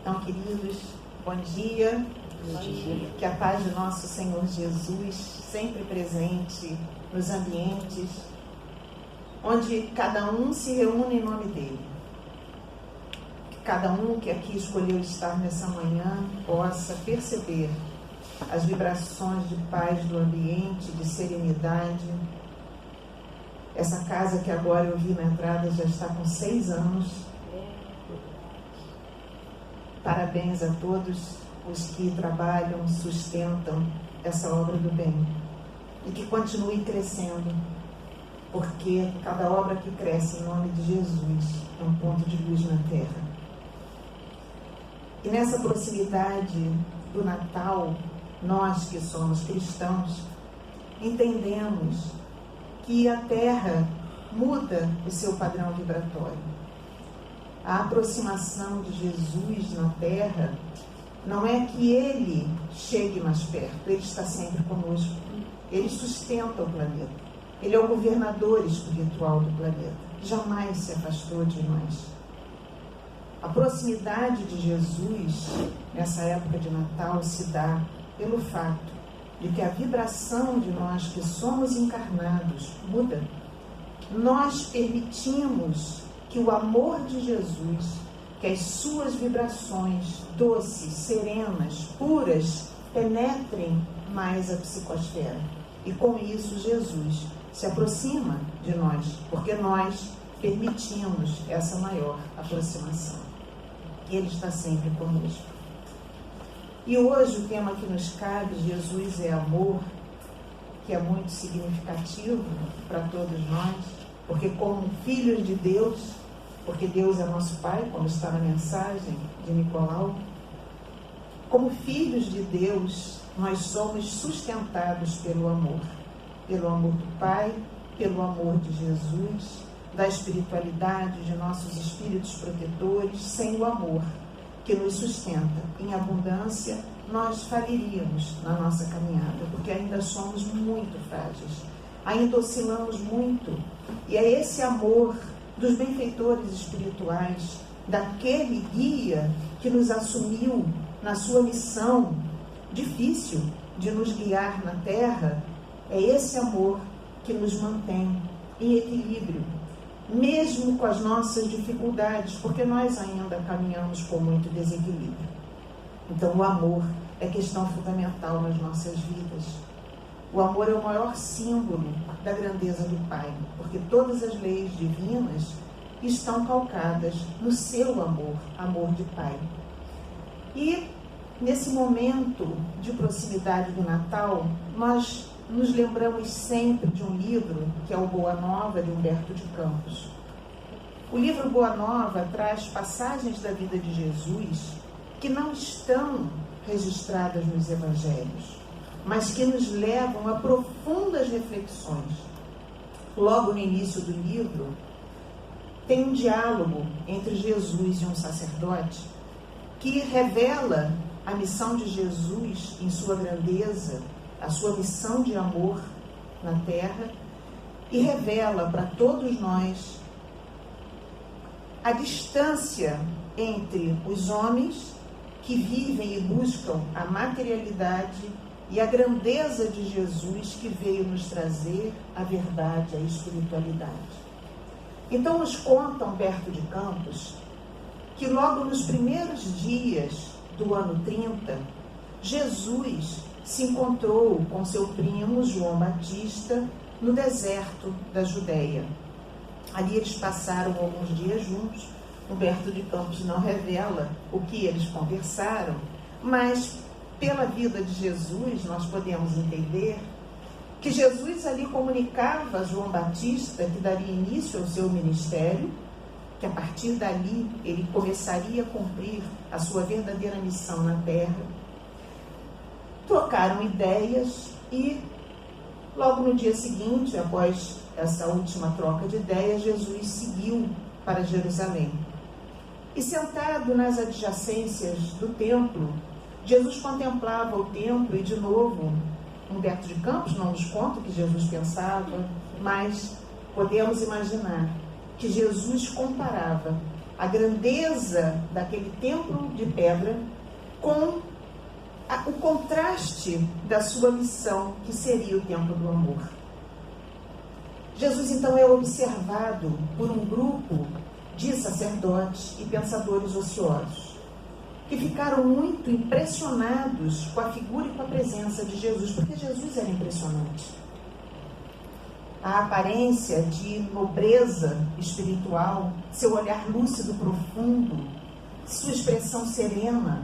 Então, queridos, bom dia. Bom dia. Que a paz de nosso Senhor Jesus, sempre presente nos ambientes onde cada um se reúne em nome dele. Que cada um que aqui escolheu estar nessa manhã possa perceber as vibrações de paz do ambiente, de serenidade. Essa casa que agora eu vi na entrada já está com 6 anos. Parabéns a todos os que trabalham, sustentam essa obra do bem. E que continue crescendo, porque cada obra que cresce em nome de Jesus é um ponto de luz na terra. E nessa proximidade do Natal, nós que somos cristãos, entendemos que a terra muda o seu padrão vibratório. A aproximação de Jesus na terra não é que ele chegue mais perto, ele está sempre conosco. Ele sustenta o planeta. Ele é o governador espiritual do planeta. Jamais se afastou de nós. A proximidade de Jesus nessa época de Natal se dá pelo fato de que a vibração de nós que somos encarnados muda. Nós permitimos que o amor de Jesus, que as suas vibrações doces, serenas, puras, penetrem mais a psicosfera. E com isso Jesus se aproxima de nós, porque nós permitimos essa maior aproximação. Ele está sempre conosco. E hoje o tema que nos cabe, Jesus é amor, que é muito significativo para todos nós, porque como filhos de Deus, porque Deus é nosso Pai, como está na mensagem de Nicolau, como filhos de Deus, nós somos sustentados pelo amor do Pai, pelo amor de Jesus, da espiritualidade, de nossos espíritos protetores. Sem o amor que nos sustenta em abundância, nós faliríamos na nossa caminhada, porque ainda somos muito frágeis, ainda oscilamos muito. E é esse amor dos benfeitores espirituais, daquele guia que nos assumiu na sua missão difícil de nos guiar na Terra, é esse amor que nos mantém em equilíbrio, mesmo com as nossas dificuldades, porque nós ainda caminhamos com muito desequilíbrio. Então o amor é questão fundamental nas nossas vidas. O amor é o maior símbolo da grandeza do Pai, porque todas as leis divinas estão calcadas no seu amor, amor de Pai. E nesse momento de proximidade do Natal, nós nos lembramos sempre de um livro, que é o Boa Nova, de Humberto de Campos. O livro Boa Nova traz passagens da vida de Jesus que não estão registradas nos evangelhos, mas que nos levam a profundas reflexões. Logo no início do livro, tem um diálogo entre Jesus e um sacerdote que revela a missão de Jesus em sua grandeza, a sua missão de amor na terra, e revela para todos nós a distância entre os homens que vivem e buscam a materialidade e a grandeza de Jesus, que veio nos trazer a verdade, a espiritualidade. Então nos conta Humberto de Campos que logo nos primeiros dias do ano 30, Jesus se encontrou com seu primo João Batista no deserto da Judéia. Ali eles passaram alguns dias juntos. Humberto de Campos não revela o que eles conversaram, mas pela vida de Jesus nós podemos entender que Jesus ali comunicava a João Batista que daria início ao seu ministério, que a partir dali ele começaria a cumprir a sua verdadeira missão na terra. Trocaram ideias e logo no dia seguinte, após essa última troca de ideias, Jesus seguiu para Jerusalém. E sentado nas adjacências do templo, Jesus contemplava o templo e, de novo, Humberto de Campos não nos conta o que Jesus pensava, mas podemos imaginar que Jesus comparava a grandeza daquele templo de pedra com o contraste da sua missão, que seria o templo do amor. Jesus então é observado por um grupo de sacerdotes e pensadores ociosos, que ficaram muito impressionados com a figura e com a presença de Jesus, porque Jesus era impressionante. A aparência de nobreza espiritual, seu olhar lúcido profundo, sua expressão serena,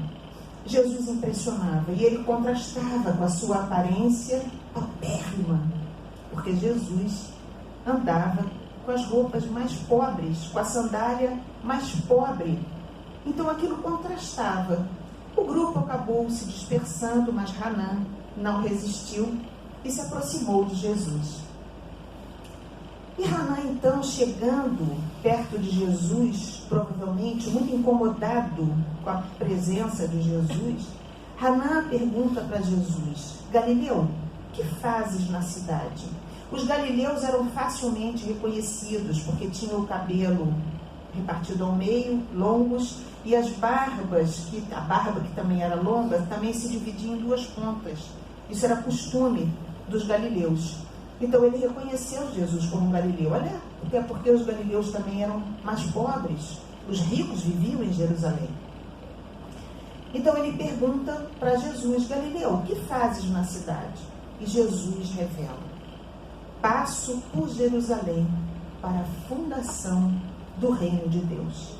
Jesus impressionava, e ele contrastava com a sua aparência paupérrima, porque Jesus andava com as roupas mais pobres, com a sandália mais pobre. Então aquilo contrastava. O grupo acabou se dispersando, mas Hanã não resistiu e se aproximou de Jesus. E Hanã, então, chegando perto de Jesus, provavelmente muito incomodado com a presença de Jesus, Hanã pergunta para Jesus: Galileu, que fazes na cidade? Os galileus eram facilmente reconhecidos, porque tinham o cabelo repartido ao meio, longos, e as barbas, a barba que também era longa, também se dividia em duas pontas. Isso era costume dos galileus. Então ele reconheceu Jesus como um galileu. Olha, até porque os galileus também eram mais pobres. Os ricos viviam em Jerusalém. Então ele pergunta para Jesus: Galileu, o que fazes na cidade? E Jesus revela: passo por Jerusalém para a fundação do reino de Deus.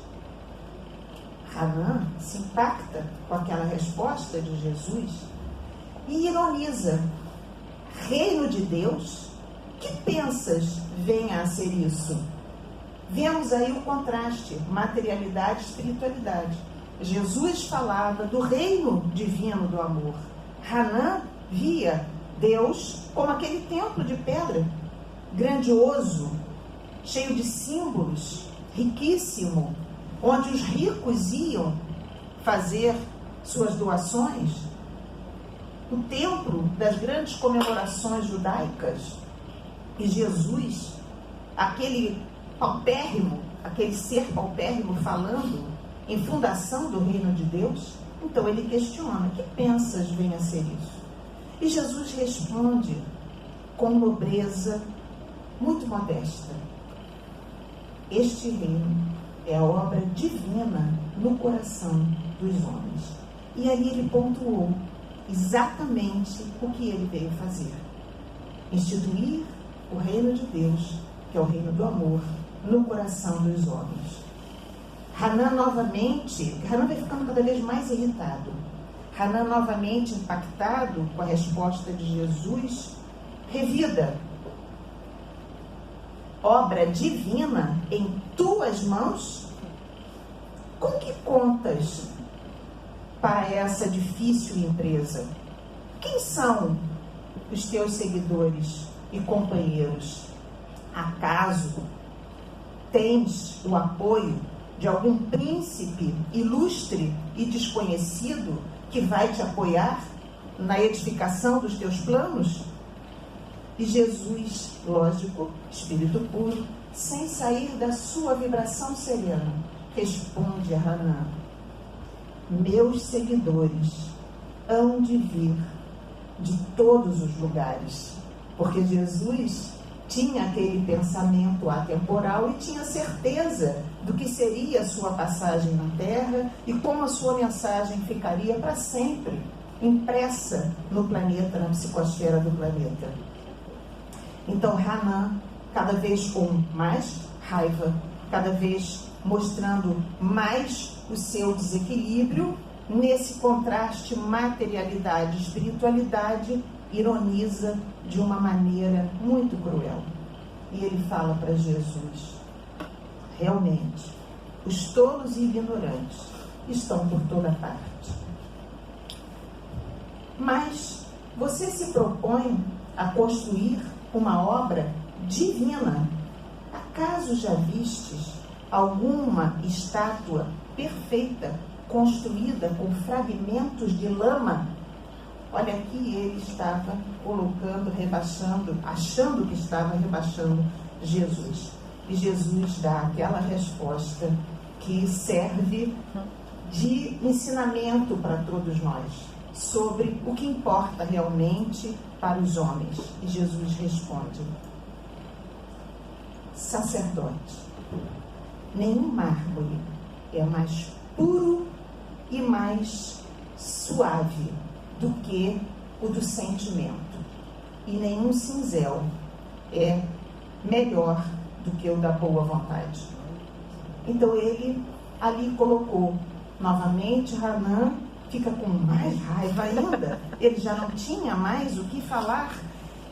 Hanã se impacta com aquela resposta de Jesus e ironiza: reino de Deus? Que pensas venha a ser isso? Vemos aí o contraste, materialidade e espiritualidade. Jesus falava do reino divino do amor. Hanã via Deus como aquele templo de pedra, grandioso, cheio de símbolos, riquíssimo, onde os ricos iam fazer suas doações. O templo das grandes comemorações judaicas. E Jesus, aquele paupérrimo, aquele ser paupérrimo falando em fundação do reino de Deus, então ele questiona: que pensas venha a ser isso? E Jesus responde com nobreza muito modesta: este reino é a obra divina no coração dos homens. E ali ele pontuou exatamente o que ele veio fazer: instituir o reino de Deus, que é o reino do amor, no coração dos homens. Hanã novamente, Hanã vai ficando cada vez mais irritado. Hanã novamente impactado com a resposta de Jesus, revida: obra divina em tuas mãos? Como que contas para essa difícil empresa? Quem são os teus seguidores e companheiros? Acaso tens o apoio de algum príncipe ilustre e desconhecido que vai te apoiar na edificação dos teus planos? E Jesus, lógico, espírito puro, sem sair da sua vibração serena, responde a Hanã: meus seguidores hão de vir de todos os lugares. Porque Jesus tinha aquele pensamento atemporal e tinha certeza do que seria a sua passagem na Terra e como a sua mensagem ficaria para sempre impressa no planeta, na psicosfera do planeta. Então Hanã, cada vez com mais raiva, cada vez mostrando mais o seu desequilíbrio, nesse contraste materialidade e espiritualidade, ironiza de uma maneira muito cruel. E ele fala para Jesus: realmente, os tolos e ignorantes estão por toda parte. Mas você se propõe a construir uma obra divina. Acaso já vistes alguma estátua perfeita, construída com fragmentos de lama? Olha, aqui ele estava colocando, rebaixando, achando que estava rebaixando Jesus. E Jesus dá aquela resposta que serve de ensinamento para todos nós sobre o que importa realmente para os homens. E Jesus responde: sacerdote, nenhum mármore é mais puro e mais suave do que o do sentimento, e nenhum cinzel é melhor do que o da boa vontade. Então ele ali colocou novamente. Hanã fica com mais raiva ainda, ele já não tinha mais o que falar,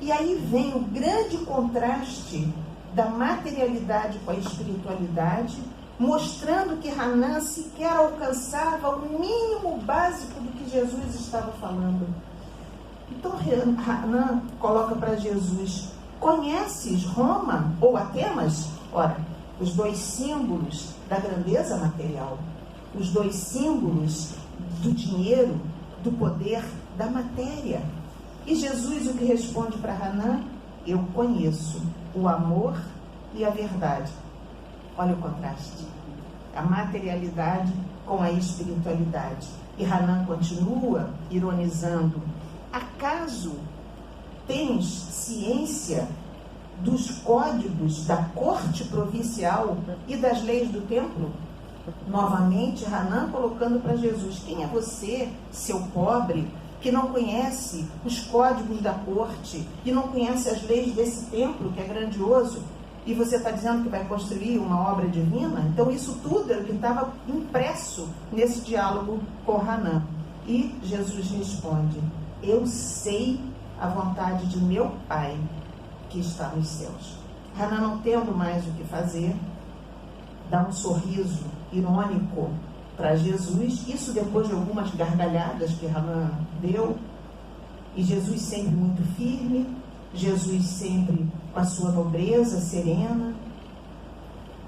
e aí vem o grande contraste da materialidade com a espiritualidade, mostrando que Hanã sequer alcançava o mínimo básico do que Jesus estava falando. Então Hanã coloca para Jesus: conheces Roma ou Atenas? Ora, os dois símbolos da grandeza material, os dois símbolos do dinheiro, do poder, da matéria. E Jesus o que responde para Hanã? Eu conheço o amor e a verdade. Olha o contraste. A materialidade com a espiritualidade. E Hanã continua ironizando: acaso tens ciência dos códigos da corte provincial e das leis do templo? Novamente, Hanã colocando para Jesus: quem é você, seu pobre, que não conhece os códigos da corte, que não conhece as leis desse templo que é grandioso, e você está dizendo que vai construir uma obra divina? Então isso tudo era o que estava impresso nesse diálogo com Hanã. E Jesus responde: eu sei a vontade de meu Pai que está nos céus. Hanã, não tendo mais o que fazer, dá um sorriso irônico para Jesus, isso depois de algumas gargalhadas que Hanã deu, e Jesus sempre muito firme, Jesus sempre com a sua nobreza serena.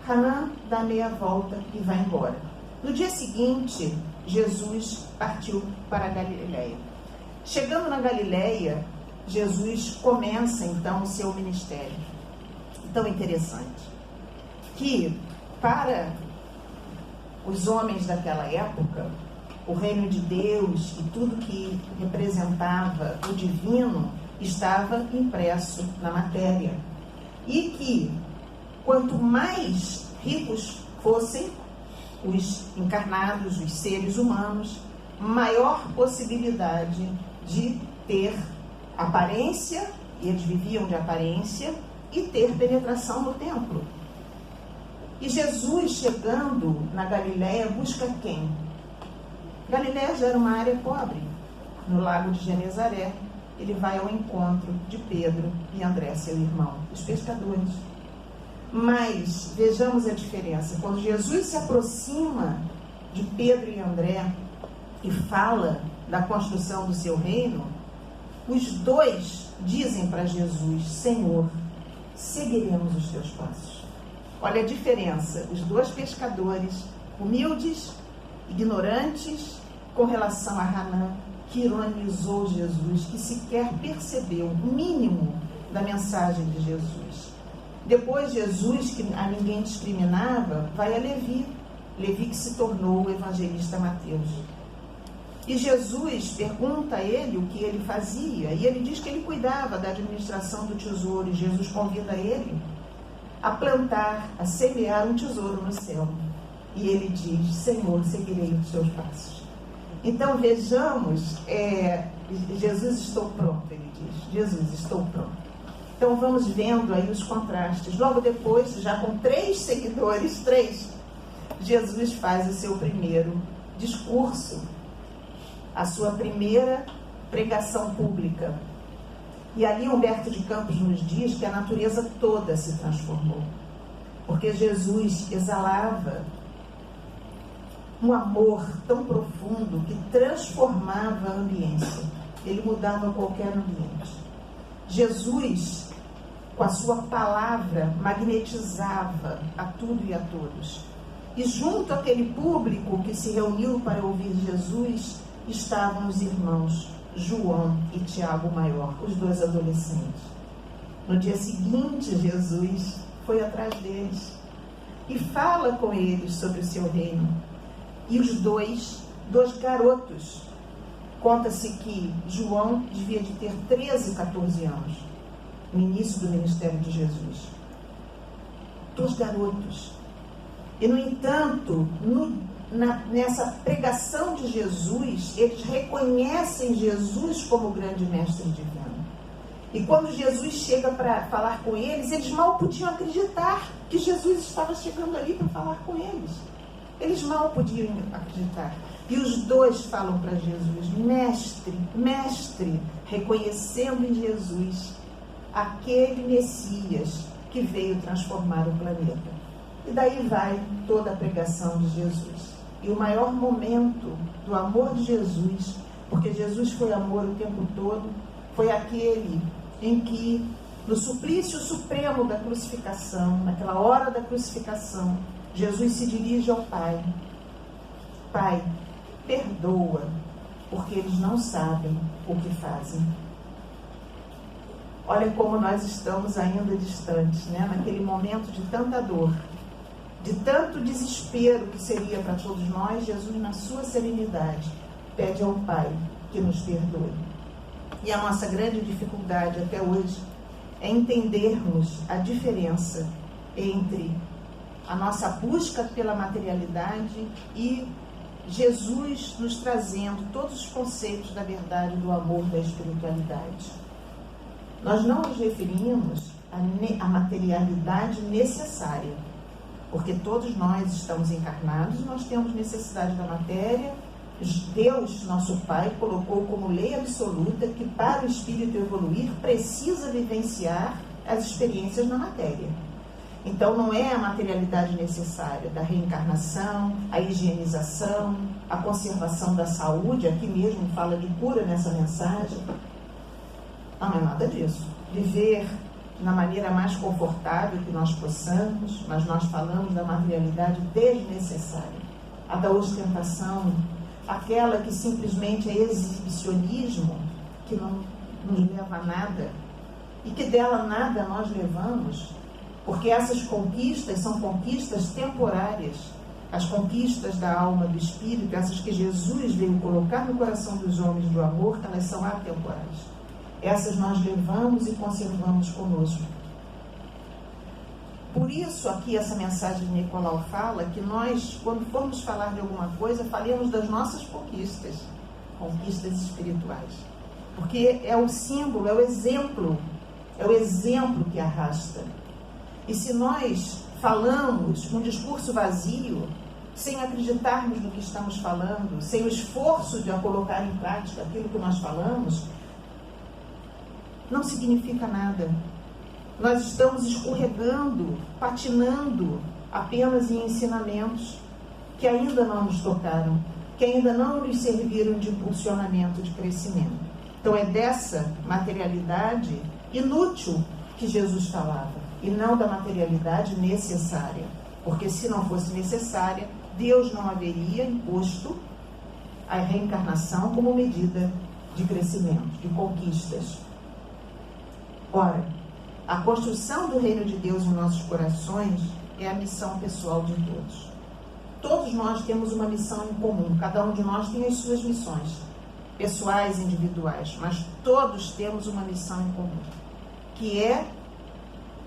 Hanã dá meia volta e vai embora. No dia seguinte, Jesus partiu para a Galileia. Chegando na Galileia, Jesus começa então o seu ministério. Tão interessante que, para os homens daquela época, o reino de Deus e tudo que representava o divino estava impresso na matéria. E que, quanto mais ricos fossem os encarnados, os seres humanos, maior possibilidade de ter aparência, e eles viviam de aparência, e ter penetração no templo. E Jesus, chegando na Galileia, busca quem? Galileia já era uma área pobre. No lago de Genezaré, ele vai ao encontro de Pedro e André, seu irmão, os pescadores. Mas vejamos a diferença. Quando Jesus se aproxima de Pedro e André e fala da construção do seu reino, os dois dizem para Jesus: Senhor, seguiremos os teus passos. Olha a diferença, os dois pescadores, humildes, ignorantes, com relação a Hanã, que ironizou Jesus, que sequer percebeu o mínimo da mensagem de Jesus. Depois Jesus, que a ninguém discriminava, vai a Levi, Levi que se tornou o evangelista Mateus. E Jesus pergunta a ele o que ele fazia, e ele diz que ele cuidava da administração do tesouro, e Jesus convida ele a plantar, a semear um tesouro no céu. E ele diz: Senhor, seguirei os teus passos. Então vejamos, Jesus, estou pronto, ele diz. Jesus, estou pronto. Então vamos vendo aí os contrastes. Logo depois, já com 3 seguidores, Jesus faz o seu primeiro discurso, a sua primeira pregação pública. E ali Humberto de Campos nos diz que a natureza toda se transformou, porque Jesus exalava um amor tão profundo que transformava a ambiência, ele mudava qualquer ambiente. Jesus, com a sua palavra, magnetizava a tudo e a todos. E junto àquele público que se reuniu para ouvir Jesus, estavam os irmãos João e Tiago Maior, os 2 adolescentes. No dia seguinte, Jesus foi atrás deles. e fala com eles sobre o seu reino. E os dois garotos, conta-se que João devia de ter 13, 14 anos, no início do ministério de Jesus. 2 garotos. E, no entanto, nessa pregação de Jesus, eles reconhecem Jesus como o grande mestre divino. E quando Jesus chega para falar com eles mal podiam acreditar que Jesus estava chegando ali para falar com eles. Eles mal podiam acreditar. E os dois falam para Jesus: mestre, mestre, reconhecendo em Jesus aquele Messias que veio transformar o planeta. E daí vai toda a pregação de Jesus. E o maior momento do amor de Jesus, porque Jesus foi amor o tempo todo, foi aquele em que, no suplício supremo da crucificação, naquela hora da crucificação, Jesus se dirige ao Pai: Pai, perdoa, porque eles não sabem o que fazem. Olha como nós estamos ainda distantes, né? Naquele momento de tanta dor, de tanto desespero que seria para todos nós, Jesus, na sua serenidade, pede ao Pai que nos perdoe. E a nossa grande dificuldade até hoje é entendermos a diferença entre a nossa busca pela materialidade e Jesus nos trazendo todos os conceitos da verdade, do amor, da espiritualidade. Nós não nos referimos à materialidade necessária, porque todos nós estamos encarnados e nós temos necessidade da matéria. Deus, nosso Pai, colocou como lei absoluta que para o espírito evoluir precisa vivenciar as experiências na matéria. Então não é a materialidade necessária da reencarnação, a higienização, a conservação da saúde, aqui mesmo fala de cura nessa mensagem. Não é nada disso. Viver na maneira mais confortável que nós possamos, mas nós falamos da materialidade desnecessária, a da ostentação, aquela que simplesmente é exibicionismo, que não nos leva a nada, e que dela nada nós levamos, porque essas conquistas são conquistas temporárias. As conquistas da alma, do espírito, essas que Jesus veio colocar no coração dos homens do amor, elas são atemporais. Essas nós levamos e conservamos conosco. Por isso, aqui essa mensagem de Nicolau fala que nós, quando formos falar de alguma coisa, falemos das nossas conquistas espirituais. Porque é o símbolo, é o exemplo que arrasta. E se nós falamos um discurso vazio, sem acreditarmos no que estamos falando, sem o esforço de colocar em prática aquilo que nós falamos, não significa nada. Nós estamos escorregando, patinando apenas em ensinamentos que ainda não nos tocaram, que ainda não nos serviram de impulsionamento, de crescimento. Então é dessa materialidade inútil que Jesus falava, e não da materialidade necessária. Porque se não fosse necessária, Deus não haveria imposto a reencarnação como medida de crescimento, de conquistas. Ora, a construção do reino de Deus em nossos corações é a missão pessoal de todos. Todos nós temos uma missão em comum, cada um de nós tem as suas missões, pessoais, individuais, mas todos temos uma missão em comum, que é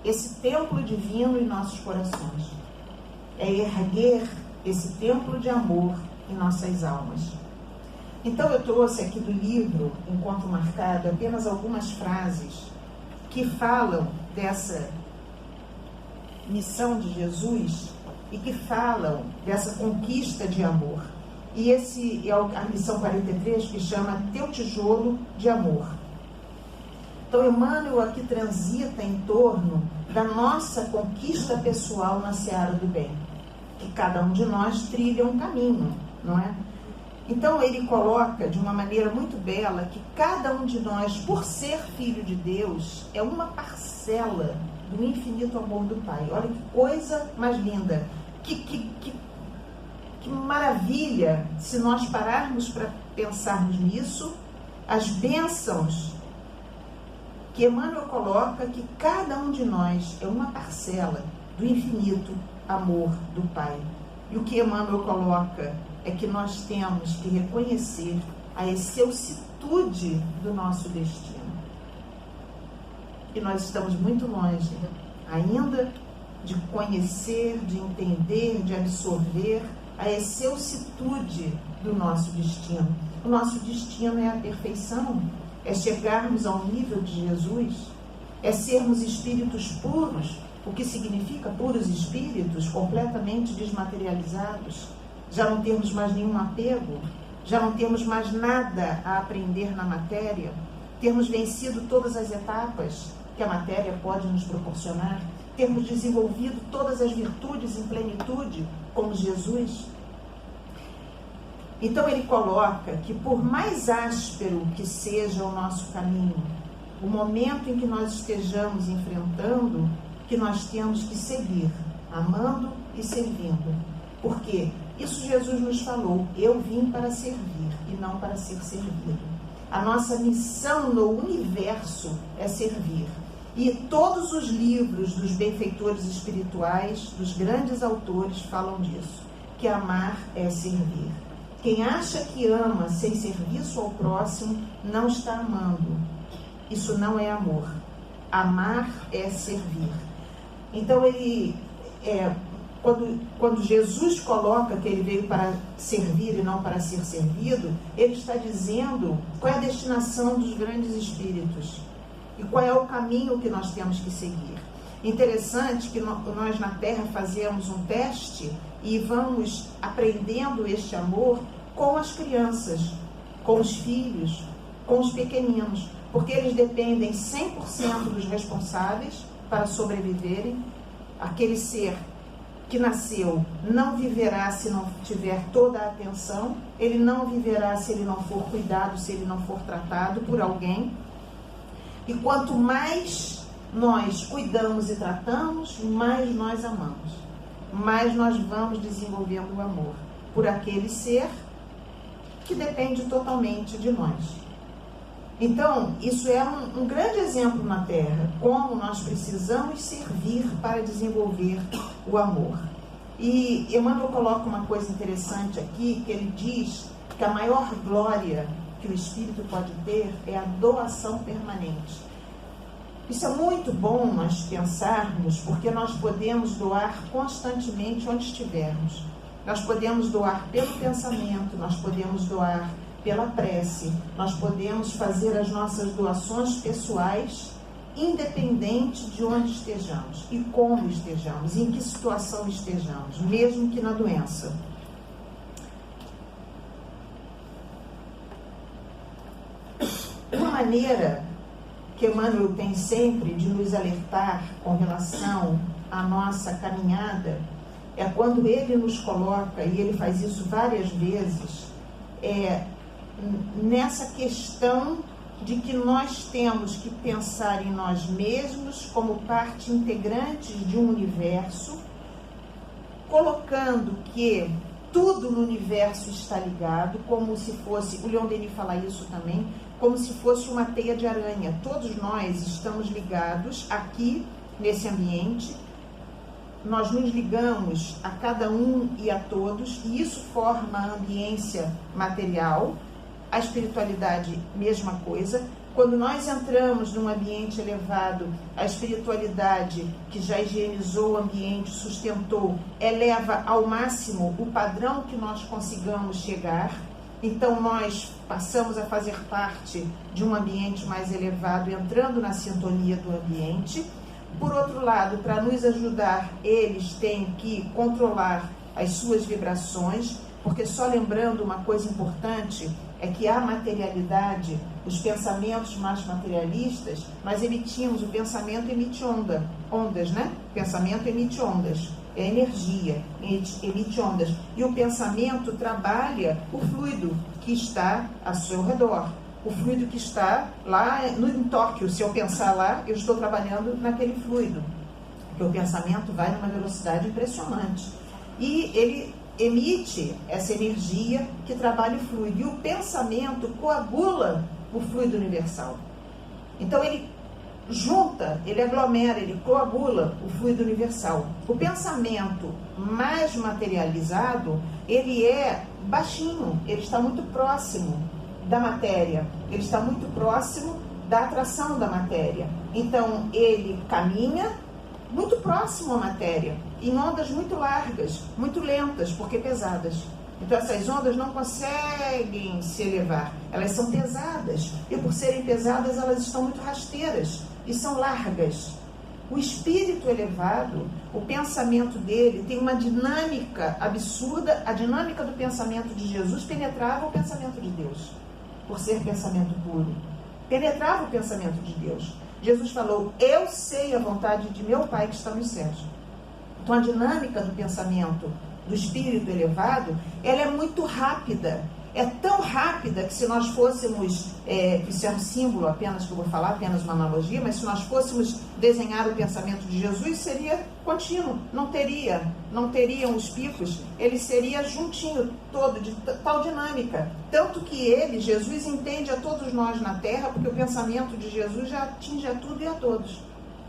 esse templo divino em nossos corações. É erguer esse templo de amor em nossas almas. Então eu trouxe aqui do livro Encontro Marcado apenas algumas frases que falam dessa missão de Jesus e que falam dessa conquista de amor. E esse é a lição 43, que chama Teu Tijolo de Amor. Então Emmanuel aqui transita em torno da nossa conquista pessoal na seara do bem, que cada um de nós trilha um caminho, não é? Então ele coloca de uma maneira muito bela que cada um de nós, por ser filho de Deus, é uma parcela do infinito amor do Pai. Olha que coisa mais linda, que maravilha se nós pararmos para pensarmos nisso, as bênçãos que Emmanuel coloca, que cada um de nós é uma parcela do infinito amor do Pai. E o que Emmanuel coloca é que nós temos que reconhecer a excelsitude do nosso destino. E nós estamos muito longe ainda de conhecer, de entender, de absorver a excelsitude do nosso destino. O nosso destino é a perfeição, é chegarmos ao nível de Jesus, é sermos espíritos puros, o que significa puros espíritos, completamente desmaterializados, já não temos mais nenhum apego, já não temos mais nada a aprender na matéria, termos vencido todas as etapas que a matéria pode nos proporcionar, termos desenvolvido todas as virtudes em plenitude, como Jesus. Então ele coloca que por mais áspero que seja o nosso caminho, o momento em que nós estejamos enfrentando, que nós temos que seguir, amando e servindo. Porque isso Jesus nos falou, eu vim para servir e não para ser servido. A nossa missão no universo é servir. E todos os livros dos benfeitores espirituais, dos grandes autores, falam disso, que amar é servir. Quem acha que ama sem serviço ao próximo, não está amando. Isso não é amor. Amar é servir. Então, quando Jesus coloca que ele veio para servir e não para ser servido, ele está dizendo qual é a destinação dos grandes espíritos e qual é o caminho que nós temos que seguir. Interessante que nós na Terra fazemos um teste e vamos aprendendo este amor com as crianças, com os filhos, com os pequeninos, porque eles dependem 100% dos responsáveis para sobreviverem. Aquele ser que nasceu não viverá se não tiver toda a atenção, ele não viverá se ele não for cuidado, se ele não for tratado por alguém. E quanto mais nós cuidamos e tratamos, mais nós amamos, mais nós vamos desenvolvendo o amor por aquele ser que depende totalmente de nós. Então, isso é um grande exemplo na Terra, como nós precisamos servir para desenvolver o amor. E Emmanuel coloca uma coisa interessante aqui, que ele diz que a maior glória que o espírito pode ter é a doação permanente. Isso é muito bom nós pensarmos, porque nós podemos doar constantemente onde estivermos. Nós podemos doar pelo pensamento, nós podemos doar pela prece, nós podemos fazer as nossas doações pessoais, independente de onde estejamos e como estejamos, em que situação estejamos, mesmo que na doença. Uma maneira que Emmanuel tem sempre de nos alertar com relação à nossa caminhada é quando ele nos coloca, e ele faz isso várias vezes, nessa questão de que nós temos que pensar em nós mesmos como parte integrante de um universo, colocando que tudo no universo está ligado, como se fosse, o Leon Denis fala isso também, como se fosse uma teia de aranha. Todos nós estamos ligados aqui, nesse ambiente, nós nos ligamos a cada um e a todos, e isso forma a ambiência material. A espiritualidade, mesma coisa. Quando nós entramos num ambiente elevado, a espiritualidade, que já higienizou o ambiente, sustentou, eleva ao máximo o padrão que nós consigamos chegar. Então, nós passamos a fazer parte de um ambiente mais elevado, entrando na sintonia do ambiente. Por outro lado, para nos ajudar, eles têm que controlar as suas vibrações, porque só lembrando uma coisa importante, é que a materialidade, os pensamentos mais materialistas, nós emitimos, o pensamento emite ondas, né? O pensamento emite ondas, é energia, emite ondas. E o pensamento trabalha o fluido que está ao seu redor. O fluido que está lá em Tóquio, se eu pensar lá, eu estou trabalhando naquele fluido. Porque o pensamento vai numa velocidade impressionante. E ele emite essa energia que trabalha o fluido. E o pensamento coagula o fluido universal. Então ele junta, ele aglomera, ele coagula o fluido universal. O pensamento mais materializado, ele é baixinho, ele está muito próximo da matéria, ele está muito próximo da atração da matéria. Então, ele caminha muito próximo à matéria, em ondas muito largas, muito lentas, porque pesadas. Então, essas ondas não conseguem se elevar, elas são pesadas, e por serem pesadas, elas estão muito rasteiras e são largas. O espírito elevado, o pensamento dele tem uma dinâmica absurda. A dinâmica do pensamento de Jesus penetrava o pensamento de Deus, por ser pensamento puro. Penetrava o pensamento de Deus. Jesus falou: eu sei a vontade de meu Pai que está nos céus. Então a dinâmica do pensamento do espírito elevado, ela é muito rápida. É tão rápida que se nós fôssemos, isso é um símbolo apenas que eu vou falar, apenas uma analogia, mas se nós fôssemos desenhar o pensamento de Jesus, seria contínuo, não teriam os picos, ele seria juntinho todo, de tal dinâmica. Tanto que ele, Jesus, entende a todos nós na Terra, porque o pensamento de Jesus já atinge a tudo e a todos,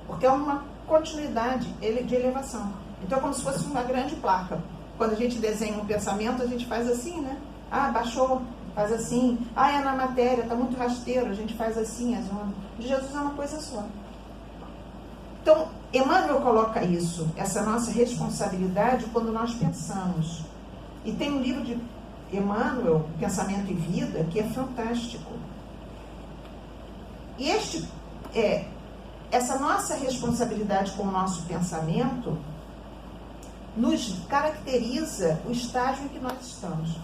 porque é uma continuidade de elevação. Então é como se fosse uma grande placa. Quando a gente desenha um pensamento, a gente faz assim, né? Ah, baixou, faz assim. Ah, é na matéria, está muito rasteiro, a gente faz assim, as ondas. De Jesus é uma coisa só. Então, Emmanuel coloca isso, essa nossa responsabilidade quando nós pensamos. E tem um livro de Emmanuel, Pensamento e Vida, que é fantástico. E essa nossa responsabilidade com o nosso pensamento nos caracteriza o estágio em que nós estamos.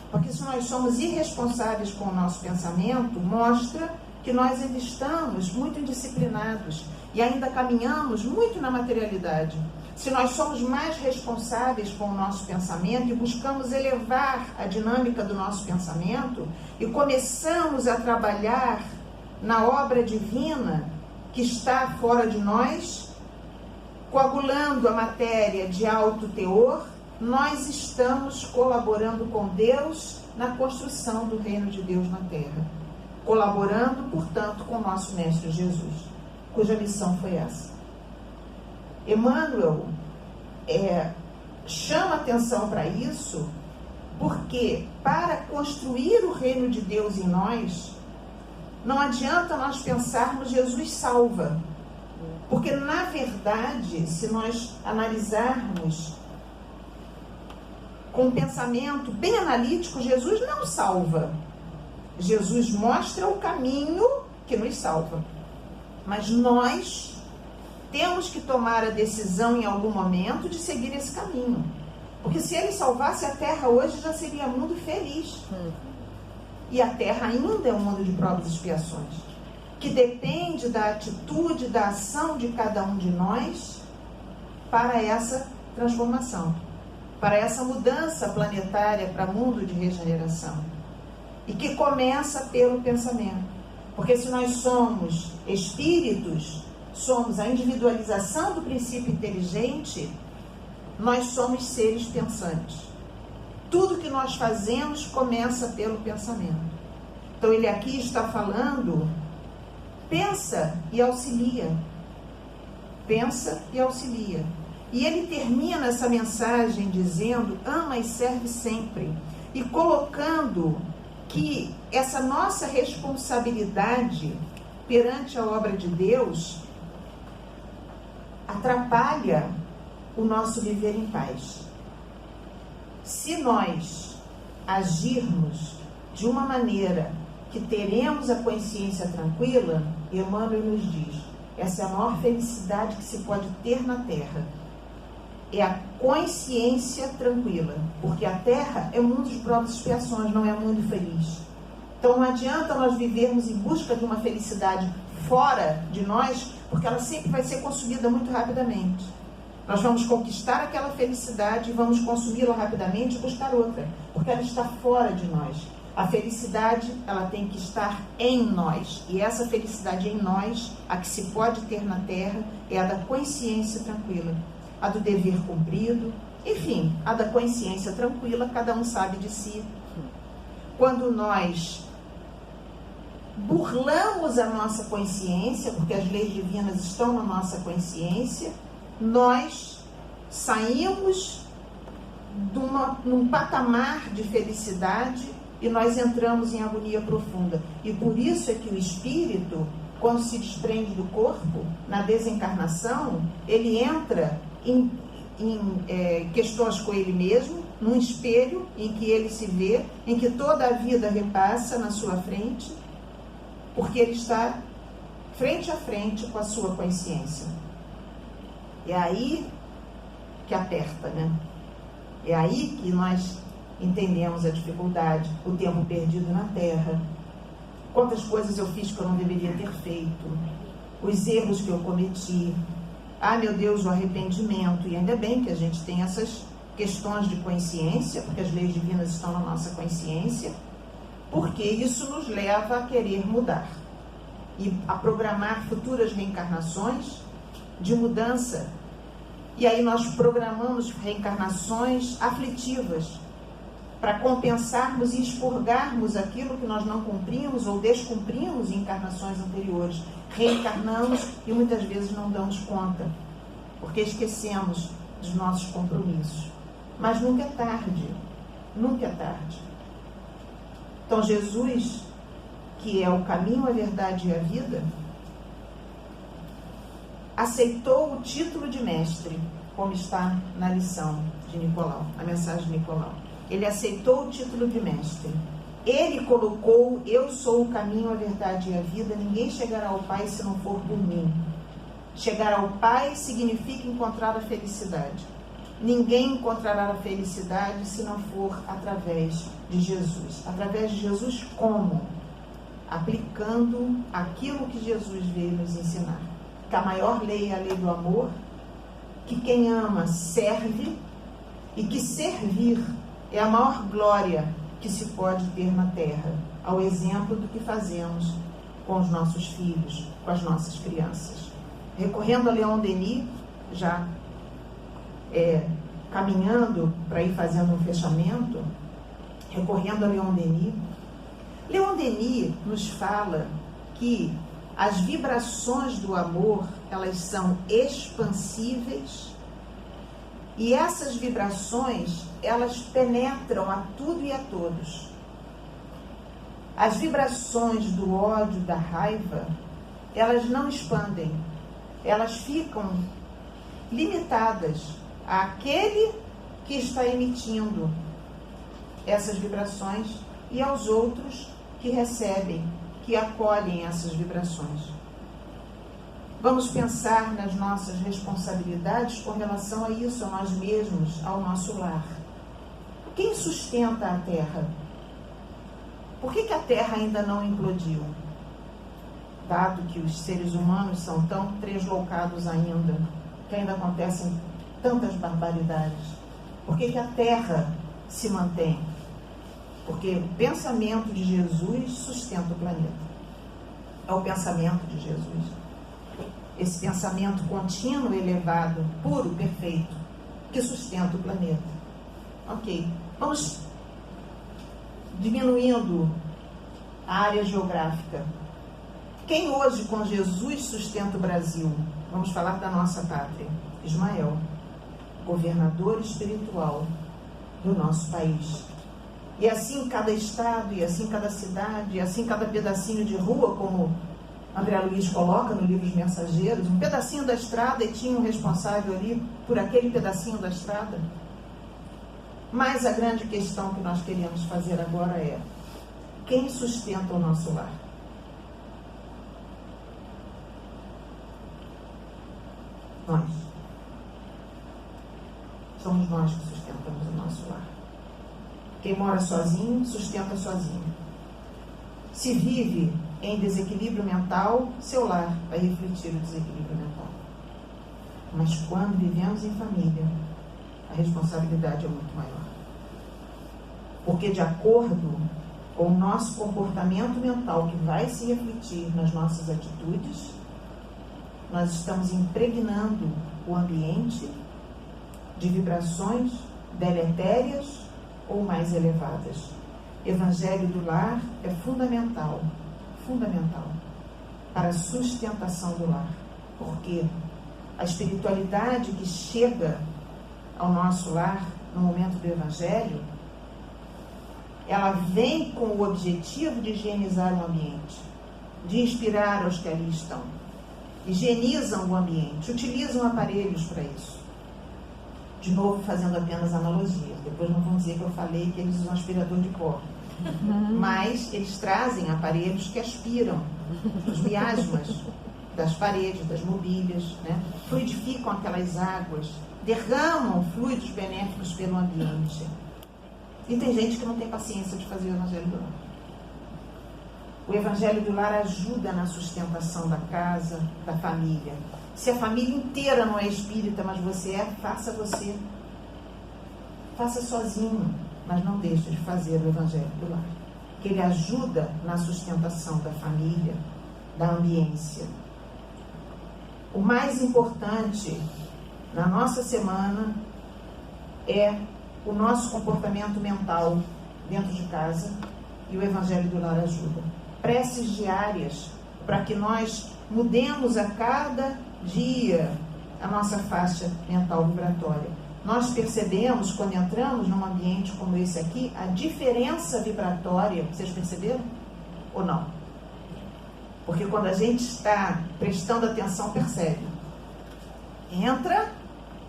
Porque se nós somos irresponsáveis com o nosso pensamento, mostra que nós ainda estamos muito indisciplinados e ainda caminhamos muito na materialidade. Se nós somos mais responsáveis com o nosso pensamento e buscamos elevar a dinâmica do nosso pensamento e começamos a trabalhar na obra divina que está fora de nós, coagulando a matéria de alto teor, nós estamos colaborando com Deus na construção do reino de Deus na Terra. Colaborando, portanto, com o nosso Mestre Jesus, cuja missão foi essa. Emmanuel chama atenção para isso, porque para construir o reino de Deus em nós, não adianta nós pensarmos Jesus salva. Porque, na verdade, se nós analisarmos com um pensamento bem analítico, Jesus não salva. Jesus mostra o caminho que nos salva. Mas nós temos que tomar a decisão em algum momento de seguir esse caminho. Porque se ele salvasse a Terra hoje, já seria um mundo feliz. E a Terra ainda é um mundo de provas e expiações, que depende da atitude, da ação de cada um de nós para essa transformação, para essa mudança planetária para mundo de regeneração. E que começa pelo pensamento. Porque se nós somos espíritos, somos a individualização do princípio inteligente, nós somos seres pensantes. Tudo que nós fazemos começa pelo pensamento. Então ele aqui está falando: pensa e auxilia. Pensa e auxilia. E ele termina essa mensagem dizendo: ama e serve sempre. E colocando que essa nossa responsabilidade perante a obra de Deus atrapalha o nosso viver em paz. Se nós agirmos de uma maneira que teremos a consciência tranquila, Emmanuel nos diz, essa é a maior felicidade que se pode ter na Terra. É a consciência tranquila, porque a Terra é um mundo de provas e expiações, não é um mundo feliz. Então não adianta nós vivermos em busca de uma felicidade fora de nós, porque ela sempre vai ser consumida muito rapidamente. Nós vamos conquistar aquela felicidade e vamos consumi-la rapidamente e buscar outra, porque ela está fora de nós. A felicidade, ela tem que estar em nós. E essa felicidade em nós, a que se pode ter na Terra, é a da consciência tranquila, a do dever cumprido, enfim, a da consciência tranquila, cada um sabe de si. Quando nós burlamos a nossa consciência, porque as leis divinas estão na nossa consciência, nós saímos num patamar de felicidade e nós entramos em agonia profunda. E por isso é que o espírito, quando se desprende do corpo, na desencarnação, ele entra em questões com ele mesmo, num espelho em que ele se vê, em que toda a vida repassa na sua frente, porque ele está frente a frente com a sua consciência. É aí que aperta, né? É aí que nós entendemos a dificuldade, o tempo perdido na Terra, quantas coisas eu fiz que eu não deveria ter feito, os erros que eu cometi. Ah, meu Deus, o arrependimento. E ainda bem que a gente tem essas questões de consciência, porque as leis divinas estão na nossa consciência, porque isso nos leva a querer mudar e a programar futuras reencarnações de mudança. E aí nós programamos reencarnações aflitivas para compensarmos e expurgarmos aquilo que nós não cumprimos ou descumprimos em encarnações anteriores. Reencarnamos e muitas vezes não damos conta, porque esquecemos dos nossos compromissos. Mas nunca é tarde, nunca é tarde. Então Jesus, que é o caminho, a verdade e a vida, aceitou o título de mestre, como está na lição de Nicolau, na mensagem de Nicolau. Ele aceitou o título de mestre. Ele colocou: eu sou o caminho, a verdade e a vida, ninguém chegará ao Pai se não for por mim. Chegar ao Pai significa encontrar a felicidade. Ninguém encontrará a felicidade se não for através de Jesus. Através de Jesus como? Aplicando aquilo que Jesus veio nos ensinar. Que a maior lei é a lei do amor, que quem ama serve e que servir é a maior glória que se pode ter na Terra, ao exemplo do que fazemos com os nossos filhos, com as nossas crianças. Recorrendo a Leon Denis, já caminhando para ir fazendo um fechamento, recorrendo a Leon Denis nos fala que as vibrações do amor, elas são expansíveis e essas vibrações, elas penetram a tudo e a todos. As vibrações do ódio, da raiva, elas não expandem, elas ficam limitadas àquele que está emitindo essas vibrações e aos outros que recebem, que acolhem essas vibrações. Vamos pensar nas nossas responsabilidades com relação a isso, a nós mesmos, ao nosso lar. Quem sustenta a Terra? Por que a Terra ainda não implodiu? Dado que os seres humanos são tão tresloucados ainda, que ainda acontecem tantas barbaridades. Por que a Terra se mantém? Porque o pensamento de Jesus sustenta o planeta. É o pensamento de Jesus. Esse pensamento contínuo, elevado, puro, perfeito, que sustenta o planeta. Ok. Vamos diminuindo a área geográfica. Quem hoje com Jesus sustenta o Brasil? Vamos falar da nossa pátria. Ismael, governador espiritual do nosso país. E assim cada estado, e assim cada cidade, e assim cada pedacinho de rua, como André Luiz coloca no livro Os Mensageiros, um pedacinho da estrada e tinha um responsável ali por aquele pedacinho da estrada. Mas a grande questão que nós queremos fazer agora é: quem sustenta o nosso lar? Nós. Somos nós que sustentamos o nosso lar. Quem mora sozinho, sustenta sozinho. Se vive em desequilíbrio mental, seu lar vai refletir o desequilíbrio mental. Mas quando vivemos em família, a responsabilidade é muito maior. Porque de acordo com o nosso comportamento mental, que vai se refletir nas nossas atitudes, nós estamos impregnando o ambiente de vibrações deletérias ou mais elevadas. Evangelho do lar é fundamental. fundamental para a sustentação do lar. Porque a espiritualidade que chega ao nosso lar no momento do Evangelho, ela vem com o objetivo de higienizar o ambiente, de inspirar aos que ali estão. Higienizam o ambiente, utilizam aparelhos para isso. De novo, fazendo apenas analogias. Depois não vão dizer que eu falei que eles usam aspirador de pó. Mas eles trazem aparelhos que aspiram os miasmas das paredes, das mobílias, né? Fluidificam aquelas águas, derramam fluidos benéficos pelo ambiente. E tem gente que não tem paciência de fazer o Evangelho do Lar. O Evangelho do Lar ajuda na sustentação da casa, da família. Se a família inteira não é espírita, mas você é, faça você. Faça sozinho, mas não deixe de fazer o Evangelho do Lar. Que ele ajuda na sustentação da família, da ambiência. O mais importante na nossa semana é o nosso comportamento mental dentro de casa, e o Evangelho do Lar ajuda. Preces diárias para que nós mudemos a cada dia a nossa faixa mental vibratória. Nós percebemos, quando entramos num ambiente como esse aqui, a diferença vibratória. Vocês perceberam? Ou não? Porque quando a gente está prestando atenção, percebe. Entra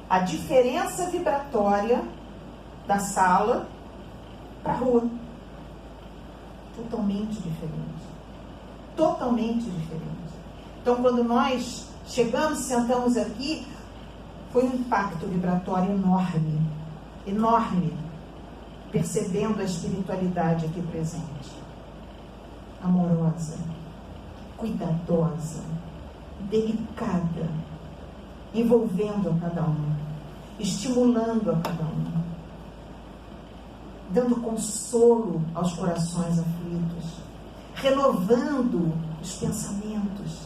a diferença vibratória da sala para a rua. Totalmente diferente. Totalmente diferente. Então, quando nós chegamos, sentamos aqui, foi um impacto vibratório enorme, enorme, percebendo a espiritualidade aqui presente. Amorosa, cuidadosa, delicada, envolvendo a cada um, estimulando a cada um, dando consolo aos corações aflitos, renovando os pensamentos,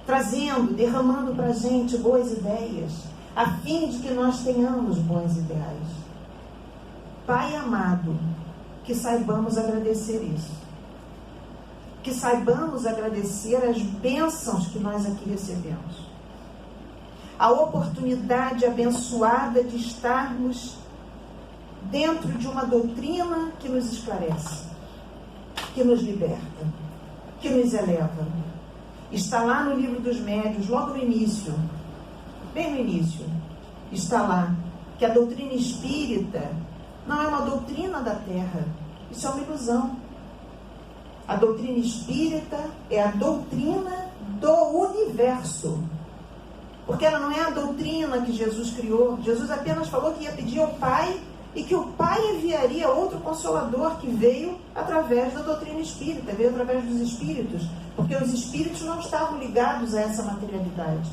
trazendo, derramando para a gente boas ideias, a fim de que nós tenhamos bons ideais. Pai amado, que saibamos agradecer isso. Que saibamos agradecer as bênçãos que nós aqui recebemos. A oportunidade abençoada de estarmos dentro de uma doutrina que nos esclarece, que nos liberta, que nos eleva. Está lá no Livro dos Médiuns, logo no início, bem no início, está lá que a doutrina espírita não é uma doutrina da Terra, isso é uma ilusão. A doutrina espírita é a doutrina do universo, porque ela não é a doutrina que Jesus criou. Jesus apenas falou que ia pedir ao Pai e que o Pai enviaria outro Consolador, que veio através da doutrina espírita, veio através dos espíritos, porque os espíritos não estavam ligados a essa materialidade.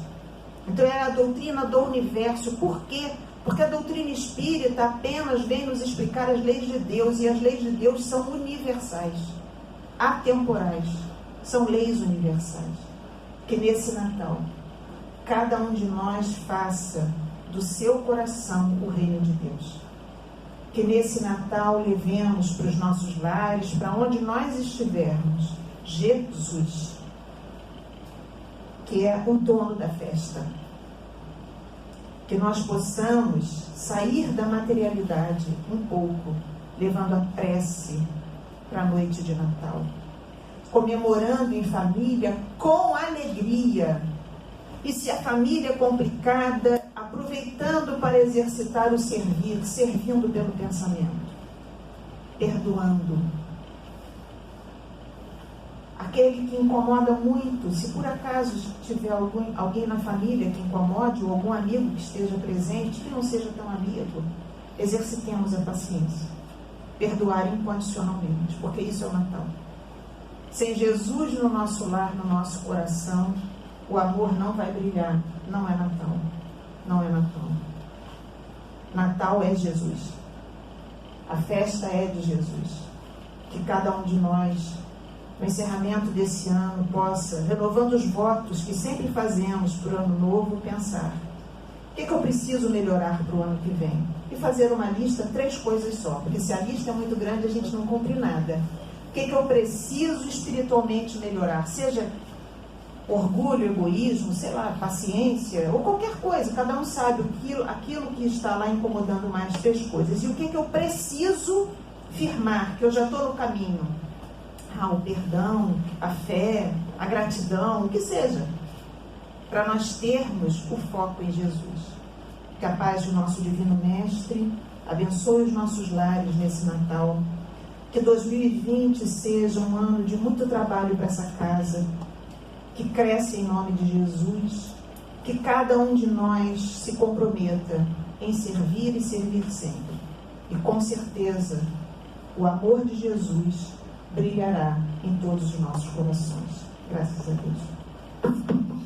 Então era a doutrina do universo. Por quê? Porque a doutrina espírita apenas vem nos explicar as leis de Deus, e as leis de Deus são universais, atemporais, são leis universais. Que nesse Natal, cada um de nós faça do seu coração o reino de Deus. Que nesse Natal levemos para os nossos lares, para onde nós estivermos, Jesus, que é o dono da festa. Que nós possamos sair da materialidade um pouco, levando a prece para a noite de Natal, comemorando em família com alegria, e se a família é complicada, aproveitando para exercitar o servir, servindo pelo pensamento, perdoando aquele que incomoda muito. Se por acaso tiver alguém na família que incomode, ou algum amigo que esteja presente, que não seja tão amigo, exercitemos a paciência, perdoar incondicionalmente, porque isso é o Natal. Sem Jesus no nosso lar, no nosso coração, o amor não vai brilhar. Não é Natal. Não é Natal. Natal é Jesus. A festa é de Jesus. Que cada um de nós, no encerramento desse ano, possa, renovando os votos que sempre fazemos para o ano novo, pensar: o que eu preciso melhorar para o ano que vem? E fazer uma lista, 3 coisas só, porque se a lista é muito grande, a gente não cumpre nada. O que eu preciso espiritualmente melhorar? Seja orgulho, egoísmo, sei lá, paciência, ou qualquer coisa. Cada um sabe aquilo que está lá incomodando mais 3 coisas. E o que eu preciso firmar, que eu já estou no caminho? O perdão, a fé, a gratidão, o que seja. Para nós termos o foco em Jesus. Que a paz do nosso Divino Mestre abençoe os nossos lares nesse Natal. Que 2020 seja um ano de muito trabalho para essa casa, que cresce em nome de Jesus, que cada um de nós se comprometa em servir e servir sempre. E com certeza, o amor de Jesus brilhará em todos os nossos corações. Graças a Deus.